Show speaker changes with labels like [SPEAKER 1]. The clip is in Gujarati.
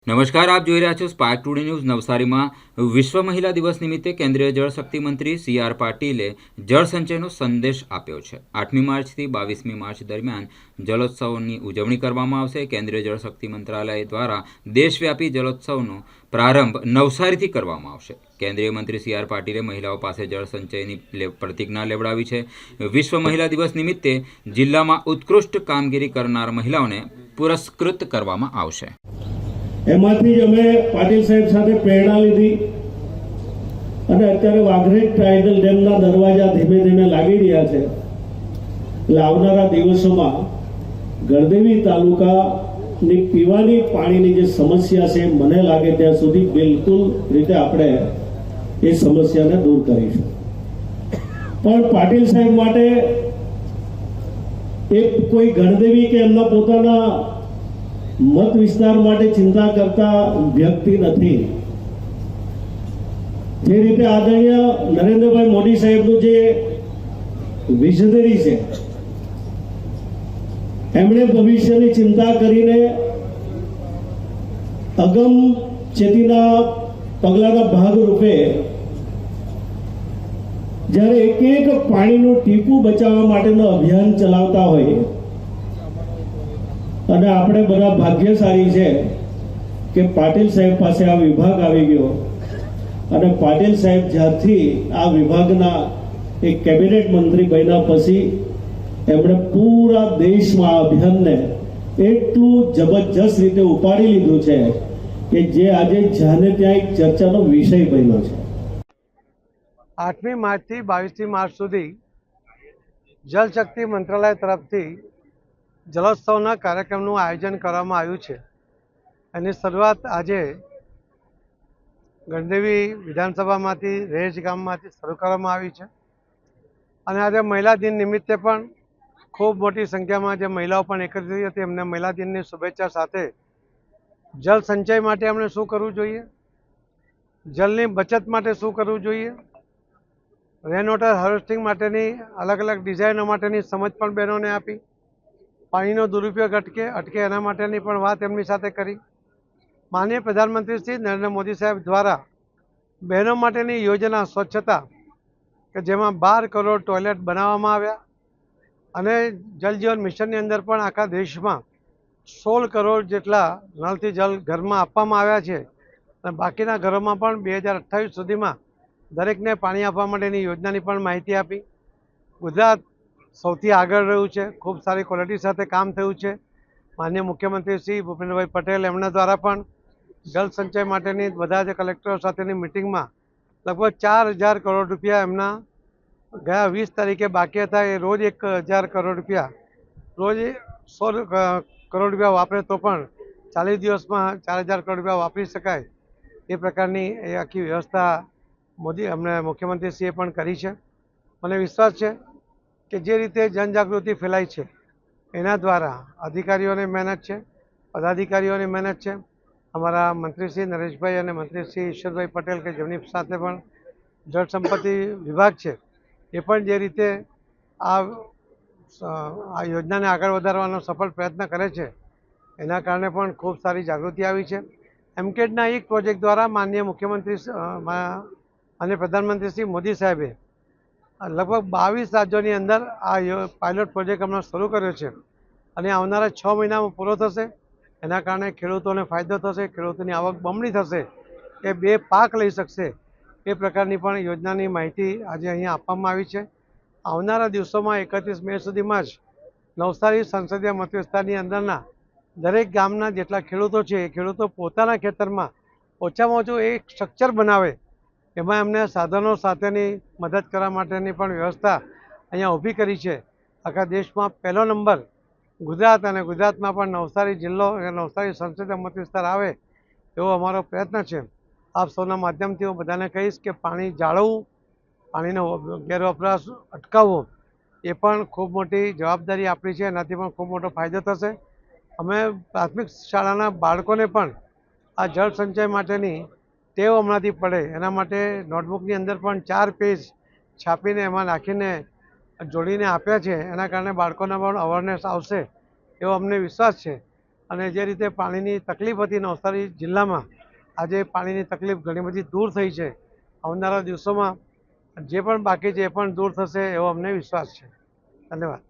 [SPEAKER 1] નમસ્કાર, આપ જોઈ રહ્યા છો સ્પાર્ક ટુડે ન્યૂઝ. નવસારીમાં વિશ્વ મહિલા દિવસ નિમિત્તે કેન્દ્રીય જળશક્તિ મંત્રી CR પાટીલે જળ સંચયનો સંદેશ આપ્યો છે. 8મી માર્ચથી 22મી માર્ચ દરમિયાન જલોત્સવની ઉજવણી કરવામાં આવશે. કેન્દ્રીય જળશક્તિ મંત્રાલય દ્વારા દેશવ્યાપી જલોત્સવનો પ્રારંભ નવસારીથી કરવામાં આવશે. કેન્દ્રીય મંત્રી CR પાટીલે મહિલાઓ પાસે જળ સંચયની પ્રતિજ્ઞા લેવડાવી છે. વિશ્વ મહિલા દિવસ નિમિત્તે જિલ્લામાં ઉત્કૃષ્ટ કામગીરી કરનાર મહિલાઓને પુરસ્કૃત કરવામાં આવશે.
[SPEAKER 2] એમાંથી જ અમે પાટીલ સાહેબ સાથે પ્રેરણા લીધી અને અત્યારે વાઘરેજ ટ્રાયંગલ ડેમના દરવાજા ધીમે ધીમે લાગી રહ્યા છે. એટલે આવનારા દિવસોમાં ગણદેવી તાલુકાની પીવાની પાણીની જે સમસ્યા છે, મને લાગે ત્યાં સુધી બિલકુલ રીતે આપણે એ સમસ્યાને દૂર કરીશું. પણ પાટીલ સાહેબ માટે એક કોઈ ગણદેવી કે એમના પોતાના મત વિસ્તાર માટે ચિંતા કરતા વ્યક્તિ નથી. જે રીતે આદરણીય નરેન્દ્રભાઈ મોદી સાહેબનું જે વિઝનરી છે, એમણે ભવિષ્યની ચિંતા કરીને અગમ ચેતીના પગલાના ભાગરૂપે જ્યારે એક પાણીનું ટીપું બચાવવા માટેનું અભિયાન ચલાવતા હોય, અને આપણે બધા ભાગ્યશાળી છે કે પાટીલ સાહેબ પાસે આ વિભાગ આવી ગયો. અને પાટીલ સાહેબ જ્યારથી આ વિભાગના એક કેબિનેટ મંત્રી બન્યા પછી એમણે પૂરા દેશમાં આ અભિયાનને એટલું જબરજસ્ત રીતે ઉપાડી લીધું છે કે જે આજે જ્યાં ત્યાં એક ચર્ચાનો વિષય બન્યો છે.
[SPEAKER 3] 8મી માર્ચથી 22મી માર્ચ સુધી જલશક્તિ મંત્રાલય તરફથી જલોત્સવના કાર્યક્રમનું આયોજન કરવામાં આવ્યું છે. એની શરૂઆત આજે ગણદેવી વિધાનસભામાંથી રેજ ગામમાંથી શરૂ કરવામાં આવી છે. અને આજે મહિલા દિન નિમિત્તે પણ ખૂબ મોટી સંખ્યામાં જે મહિલાઓ પણ એકત્રિત થઈ હતી, એમને મહિલા દિનની શુભેચ્છા સાથે જળ સંચય માટે આપણે શું કરવું જોઈએ, જળની બચત માટે શું કરવું જોઈએ, રેન વોટર હાર્વેસ્ટિંગ માટેની અલગ અલગ ડિઝાઇનો માટેની સમજ પણ બહેનોને આપી, પાણીનો દુરુપયોગ અટકે એના માટેની પણ વાત એમની સાથે કરી. માનનીય પ્રધાનમંત્રી શ્રી નરેન્દ્ર મોદી સાહેબ દ્વારા બહેનો માટેની યોજના સ્વચ્છતા, કે જેમાં 12 કરોડ ટોયલેટ બનાવવામાં આવ્યા, અને જલ જીવન મિશનની અંદર પણ આખા દેશમાં 16 કરોડ જેટલા નળથી જલ ઘરમાં આપવામાં આવ્યા છે. અને બાકીના ઘરોમાં પણ 2028 સુધીમાં દરેકને પાણી આપવા માટેની યોજનાની પણ માહિતી આપી. ગુજરાત સૌથી આગળ રહ્યું છે, ખૂબ સારી ક્વોલિટી સાથે કામ થયું છે. માનનીય મુખ્યમંત્રી શ્રી ભૂપેન્દ્રભાઈ પટેલ એમના દ્વારા પણ જળ સંચય માટેની બધા જ કલેક્ટરો સાથેની મિટિંગમાં લગભગ 4000 કરોડ રૂપિયા એમના ગયા 20 તારીખે બાકી હતા. એ રોજ 1000 કરોડ રૂપિયા, રોજ 100 કરોડ રૂપિયા વાપરે તો પણ 40 દિવસમાં 4000 કરોડ રૂપિયા વાપરી શકાય એ પ્રકારની એ આખી વ્યવસ્થા અમને મુખ્યમંત્રીશ્રીએ પણ કરી છે. મને વિશ્વાસ છે કે જે રીતે જનજાગૃતિ ફેલાઈ છે એના દ્વારા અધિકારીઓની મહેનત છે, પદાધિકારીઓની મહેનત છે, અમારા મંત્રીશ્રી નરેશભાઈ અને મંત્રીશ્રી ઈશ્વરભાઈ પટેલ કે જેમની સાથે પણ જળ સંપત્તિ વિભાગ છે, એ પણ જે રીતે આ યોજનાને આગળ વધારવાનો સફળ પ્રયત્ન કરે છે, એના કારણે પણ ખૂબ સારી જાગૃતિ આવી છે. એમકેડના એક પ્રોજેક્ટ દ્વારા માનનીય મુખ્યમંત્રી અને પ્રધાનમંત્રી શ્રી મોદી સાહેબે લગભગ 22 રાજ્યોની અંદર આ પાયલોટ પ્રોજેક્ટ હમણાં શરૂ કર્યો છે. અને આવનારા 6 મહિનામાં પૂરો થશે. એના કારણે ખેડૂતોને ફાયદો થશે, ખેડૂતોની આવક બમણી થશે, એ 2 પાક લઈ શકશે. એ પ્રકારની પણ યોજનાની માહિતી આજે અહીંયા આપવામાં આવી છે. આવનારા દિવસોમાં 31 મે સુધીમાં જ નવસારી સંસદીય મત વિસ્તારની અંદરના દરેક ગામના જેટલા ખેડૂતો છે, એ ખેડૂતો પોતાના ખેતરમાં ઓછામાં ઓછું એક સ્ટ્રક્ચર બનાવે, એમાં એમને સાધનો સાથેની મદદ કરવા માટેની પણ વ્યવસ્થા અહીંયા ઊભી કરી છે. આખા દેશમાં પહેલો નંબર ગુજરાત, અને ગુજરાતમાં પણ નવસારી જિલ્લો અને નવસારી સંસદીય મત વિસ્તાર આવે એવો અમારો પ્રયત્ન છે. આપ સૌના માધ્યમથી હું બધાને કહીશ કે પાણી જાળવવું, પાણીનો ગેરવપરાશ અટકાવવો એ પણ ખૂબ મોટી જવાબદારી આપણી છે. એનાથી પણ ખૂબ મોટો ફાયદો થશે. અમે પ્રાથમિક શાળાના બાળકોને પણ આ જળ સંચય માટેની ટેવ હમણાંથી પડે એના માટે નોટબુકની અંદર પણ 4 પેજ છાપીને એમાં નાખીને જોડીને આપ્યા છે. એના કારણે બાળકોને પણ અવેરનેસ આવશે એવો અમને વિશ્વાસ છે. અને જે રીતે પાણીની તકલીફ હતી નવસારી જિલ્લામાં, આજે પાણીની તકલીફ ઘણી બધી દૂર થઈ છે. આવનારા દિવસોમાં જે પણ બાકી છે એ પણ દૂર થશે એવો અમને વિશ્વાસ છે. ધન્યવાદ.